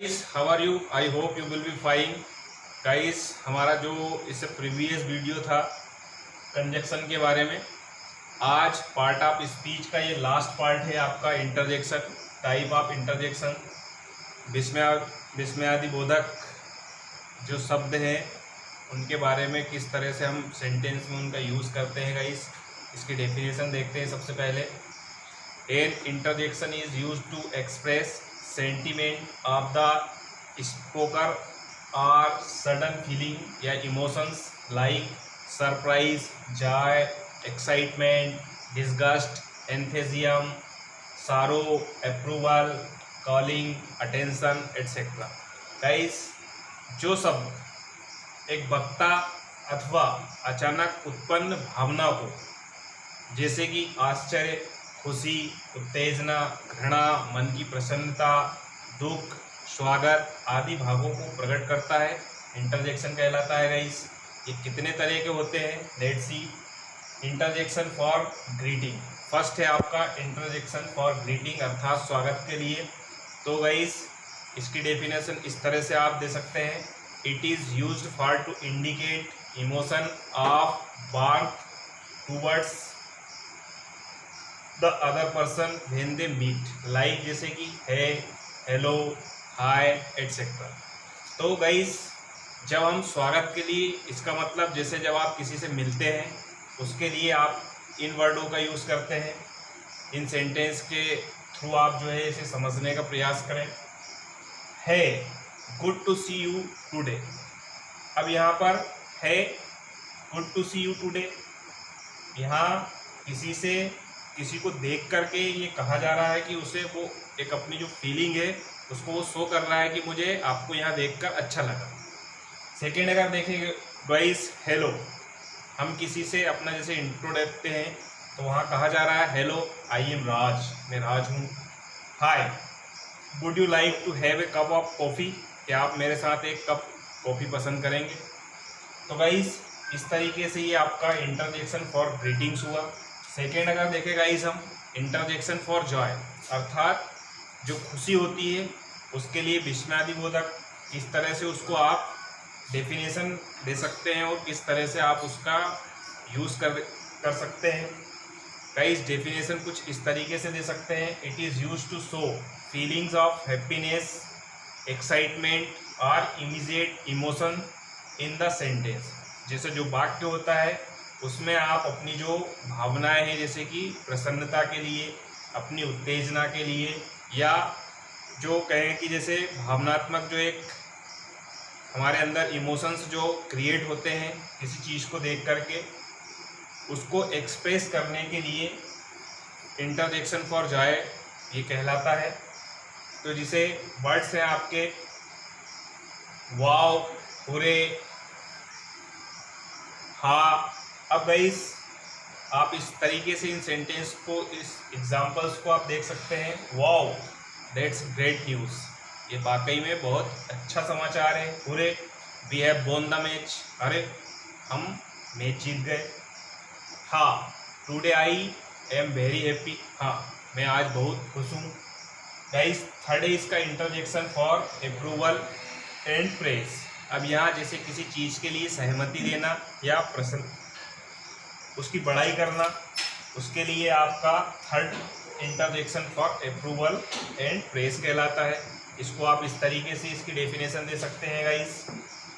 Guys how are you? I hope you will be fine. Guys हमारा जो इससे previous video था conjunction के बारे में, आज पार्ट ऑफ स्पीच का ये लास्ट पार्ट है आपका इंटरजेक्शन, टाइप ऑफ इंटरजेक्शन। विस्मयादि बोधक जो शब्द हैं उनके बारे में किस तरह से हम सेंटेंस में उनका यूज़ करते हैं गाइस, इसकी डेफिनेशन देखते हैं। सबसे पहले an interjection is use to express sentiment of the speaker और सडन फीलिंग या emotions like surprise, joy, excitement, disgust, enthusiasm, sorrow, approval, calling, attention etcetera. Guys जो शब्द एक वक्ता अथवा अचानक उत्पन्न भावना को, जैसे कि आश्चर्य, खुशी, उत्तेजना, घृणा, मन की प्रसन्नता, दुख, स्वागत आदि भावों को प्रकट करता है, इंटरजेक्शन कहलाता है। गाइस ये कितने तरह के होते हैं, let's see. Interjection for greeting, first है आपका इंटरजेक्शन फॉर ग्रीटिंग अर्थात स्वागत के लिए। तो गाइस इसकी डेफिनेशन इस तरह से आप दे सकते हैं, it is used for to indicate emotion of warmth towards the other person when they meet, like जैसे कि है, हेलो, हाय एट्सेट्रा। तो गाइस जब हम स्वागत के लिए, इसका मतलब जैसे जब आप किसी से मिलते हैं उसके लिए आप इन वर्डों का यूज़ करते हैं। इन सेंटेंस के थ्रू आप जो है इसे समझने का प्रयास करें। है, good to see you today. अब यहाँ पर है, good to see you today, यहाँ किसी को देख करके ये कहा जा रहा है कि उसे वो एक अपनी जो फीलिंग है उसको वो शो कर रहा है कि मुझे आपको यहाँ देखकर अच्छा लगा। सेकेंड अगर देखेंगे गाइस, हेलो, हम किसी से अपना जैसे इंट्रो देते हैं तो वहाँ कहा जा रहा है हेलो आई एम राज, मैं राज हूँ। Hi, would you like to have a cup of coffee, क्या आप मेरे साथ एक कप कॉफ़ी पसंद करेंगे। तो गाइस इस तरीके से ये आपका इंटरजेक्शन फॉर ग्रीटिंग्स हुआ। सेकेंड अगर देखें गाइस हम, इंटरजेक्शन फॉर जॉय अर्थात जो खुशी होती है उसके लिए विस्मयादि बोधक, किस तरह से उसको आप डेफिनेशन दे सकते हैं और किस तरह से आप उसका यूज़ कर सकते हैं। गाइस डेफिनेशन कुछ इस तरीके से दे सकते हैं, it is use to show feelings of happiness, excitement और immediate emotion in the sentence. जैसे जो वाक्य होता है उसमें आप अपनी जो भावनाएं हैं जैसे कि प्रसन्नता के लिए, अपनी उत्तेजना के लिए, या जो कहें कि जैसे भावनात्मक जो एक हमारे अंदर इमोशंस जो क्रिएट होते हैं किसी चीज़ को देख करके, उसको एक्सप्रेस करने के लिए इंटरजेक्शन फॉर जॉय ये कहलाता है। तो जिसे वर्ड्स हैं आपके वाव, हुरे, हाँ। अब गाइस आप इस तरीके से इन सेंटेंस को, इस एग्जांपल्स को आप देख सकते हैं। वाव, दैट्स ग्रेट न्यूज़, ये वाकई में बहुत अच्छा समाचार है। Hurray, we have won the match, अरे हम मैच जीत गए। हाँ, today I am very happy, हाँ मैं आज बहुत खुश हूँ। गाइस थर्ड है इसका interjection for approval and praise. अब यहाँ जैसे किसी चीज़ के लिए सहमति देना या प्रसन्न, उसकी बड़ाई करना, उसके लिए आपका third interjection for approval and praise कहलाता है। इसको आप इस तरीके से इसकी डेफिनेशन दे सकते हैं guys,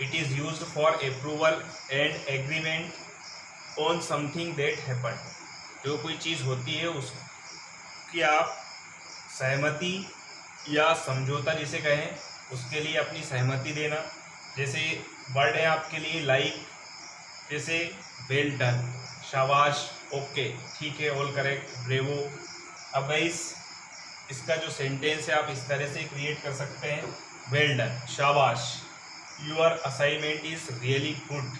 it is used for approval and agreement on something that happen. जो कोई चीज़ होती है उसकी आप सहमति या समझौता जिसे कहें, उसके लिए अपनी सहमति देना। जैसे वर्ड है आपके लिए लाइक, जैसे वेल डन, शाबाश, ओके, ठीक है, ऑल करेक्ट, ब्रेवो। अब गाइस इसका जो सेंटेंस है आप इस तरह से क्रिएट कर सकते हैं, वेल डन, शाबाश, your assignment is really good,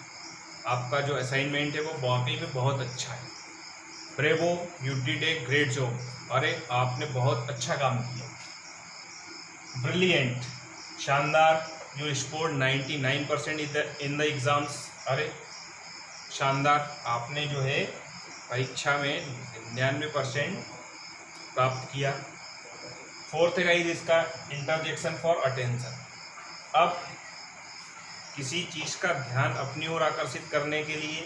आपका जो असाइनमेंट है वो वाकई में बहुत अच्छा है। Bravo, you did a great job, अरे आपने बहुत अच्छा काम किया। ब्रिलियंट, शानदार, you scored 99% in the exams, अरे शानदार, आपने जो है परीक्षा में 99% प्राप्त किया। फोर्थ है गाइस इसका इंटरजेक्शन फॉर अटेंशन। अब किसी चीज़ का ध्यान अपनी ओर आकर्षित करने के लिए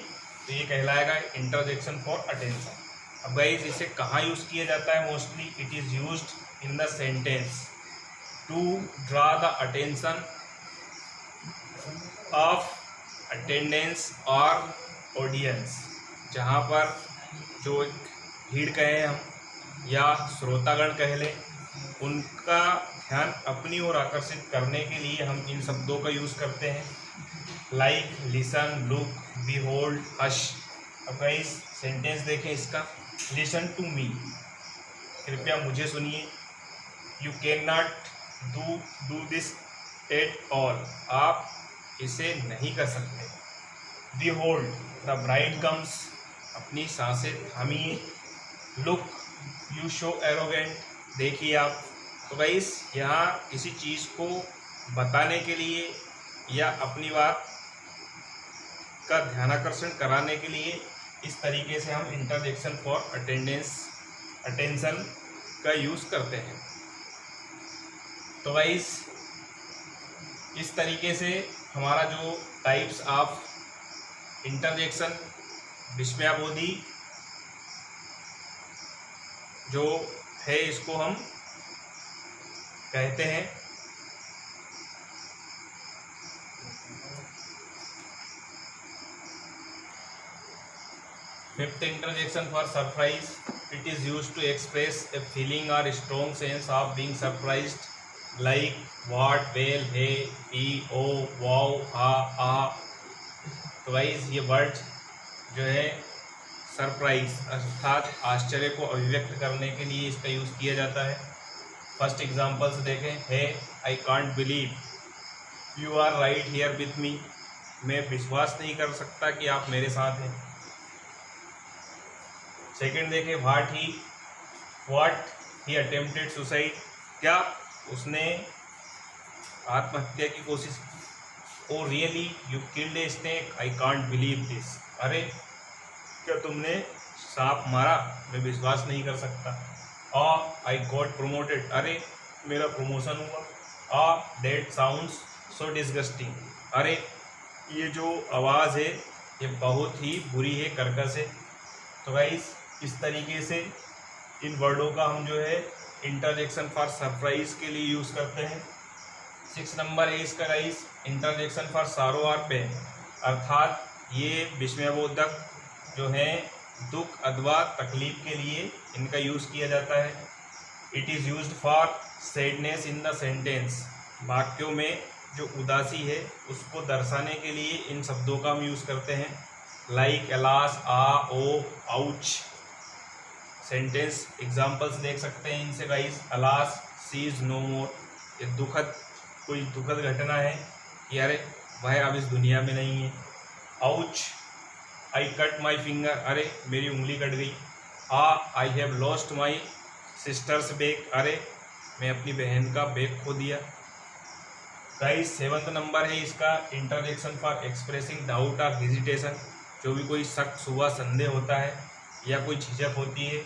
तो ये कहलाएगा इंटरजेक्शन फॉर अटेंशन। अब गाइस इसे कहाँ यूज़ किया जाता है mostly? It is used in the sentence to draw the attention of attendance और ऑडियंस। जहाँ पर जो भीड़ कहें हम या श्रोतागण कह लें, उनका ध्यान अपनी ओर आकर्षित करने के लिए हम इन शब्दों का यूज़ करते हैं, like, listen, look, behold, hush. अब गाइस सेंटेंस देखें इसका, लिसन टू मी, कृपया मुझे सुनिए, you can not do this at all, आप इसे नहीं कर सकते, बिहोल्ड द ब्राइड कम्स, अपनी सांसें थामिए, लुक यू शो एरोगेंट, देखिए आप। तो गाइस यहाँ किसी चीज़ को बताने के लिए या अपनी बात का ध्यानाकर्षण कराने के लिए इस तरीके से हम इंटरजेक्शन फॉर अटेंशन का यूज़ करते हैं। तो गाइस इस तरीके से हमारा जो टाइप्स ऑफ इंटरजेक्शन विस्मयाबोधी जो है इसको हम कहते हैं। Fifth interjection for surprise, it is used to express a feeling और strong sense of being surprised, like what, well, hey, he, oh, wow, ha, ah. तो गाइस ये वर्ड जो है सरप्राइज अर्थात आश्चर्य को अभिव्यक्त करने के लिए इसका यूज़ किया जाता है। फर्स्ट एग्जांपल्स देखें, hey, I can't believe you are right here with me, मैं विश्वास नहीं कर सकता कि आप मेरे साथ हैं। सेकंड देखें, व्हाट ही अटेम्प्टेड सुसाइड, क्या उसने आत्महत्या की कोशिश की। Oh really you killed a snake, I can't believe this, अरे क्या तुमने सांप मारा, मैं विश्वास नहीं कर सकता। आई गॉट प्रोमोटेड, अरे मेरा प्रमोशन हुआ। दैट साउंड्स सो डिस्गस्टिंग, अरे ये जो आवाज़ है ये बहुत ही बुरी है, कर्कश है। तो गाइस इस तरीके से इन वर्डों का हम जो है इंटरजेक्शन फॉर सरप्राइज के लिए यूज़ करते हैं। 6 नंबर है इसका गाइस इंटरजेक्शन फॉर सारो और पेन, अर्थात ये विस्मयबोधक जो है दुख अथवा तकलीफ के लिए इनका यूज़ किया जाता है। It is used for sadness in the sentence, वाक्यों में जो उदासी है उसको दर्शाने के लिए इन शब्दों का हम यूज़ करते हैं, like, alas, ah, oh, ouch. Sentence examples देख सकते हैं इनसे guys, alas she is no more, ये कोई दुखद घटना है कि अरे वह अब इस दुनिया में नहीं है। Ouch, I cut my finger, अरे मेरी उंगली कट गई। I have lost my sisters bag, अरे मैं अपनी बहन का बैग खो दिया। गाइस 7th नंबर है इसका इंटरजेक्शन फॉर एक्सप्रेसिंग डाउट और हेजिटेशन, जो भी कोई शक, शुबा, संदेह होता है या कोई झिझक होती है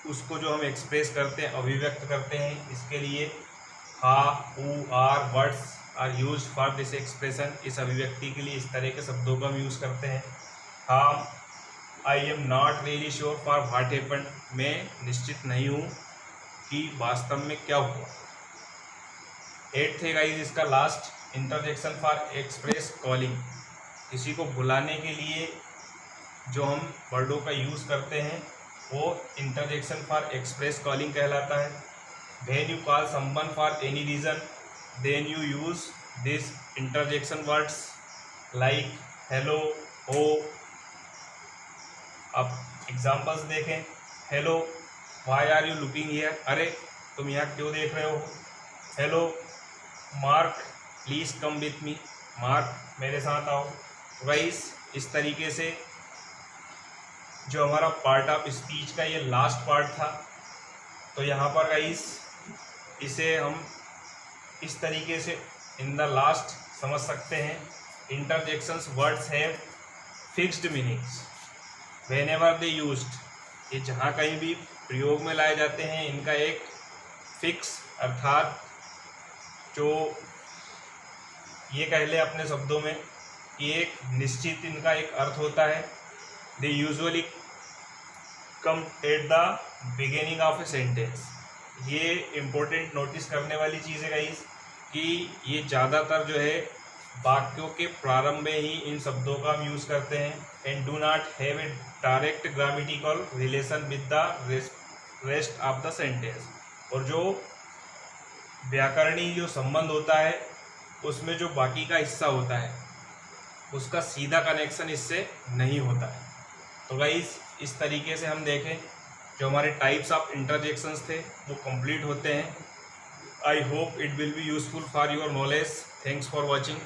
उसको जो हम एक्सप्रेस करते हैं, अभिव्यक्त करते हैं, इसके लिए ha, ooh, are words are use for this expression, इस अभिव्यक्ति के लिए इस तरह के शब्दों का हम यूज़ करते हैं। हाँ, I am not really sure for what happened, मैं निश्चित नहीं हूँ कि वास्तव में क्या हुआ। 8th है गाइस इसका last interjection for express calling, किसी को बुलाने के लिए जो हम वर्डों का यूज़ करते हैं वो इंटरजेक्शन फॉर एक्सप्रेस कॉलिंग कहलाता है। When you call someone for any reason then you use this interjection words like hello, हो। अब एग्जाम्पल्स देखें, hello, why are you looking here, अरे तुम यहाँ क्यों देख रहे हो। Hello Mark, please come with me, Mark मेरे साथ आओ। गाइस इस तरीके से जो हमारा पार्ट ऑफ स्पीच का ये लास्ट पार्ट था, तो यहाँ पर गाइस इसे हम इस तरीके से इन द लास्ट समझ सकते हैं। Interjections words have fixed meanings whenever they used, ये जहाँ कहीं भी प्रयोग में लाए जाते हैं इनका एक फिक्स अर्थात जो ये कह ले अपने शब्दों में कि एक निश्चित इनका एक अर्थ होता है। They usually come at the beginning of a sentence. ये इम्पोर्टेंट नोटिस करने वाली चीज़ है गाइस कि ये ज़्यादातर जो है वाक्यों के प्रारंभ में ही इन शब्दों का हम यूज़ करते हैं। And do not have a direct grammatical relation with the rest of the sentence. और जो व्याकरणिक जो संबंध होता है उसमें जो बाकी का हिस्सा होता है उसका सीधा कनेक्शन इससे नहीं होता है। तो गाइस इस तरीके से हम देखें जो हमारे टाइप्स ऑफ इंटरजेक्शंस थे वो कंप्लीट होते हैं। I hope it will be useful for your knowledge. Thanks for watching.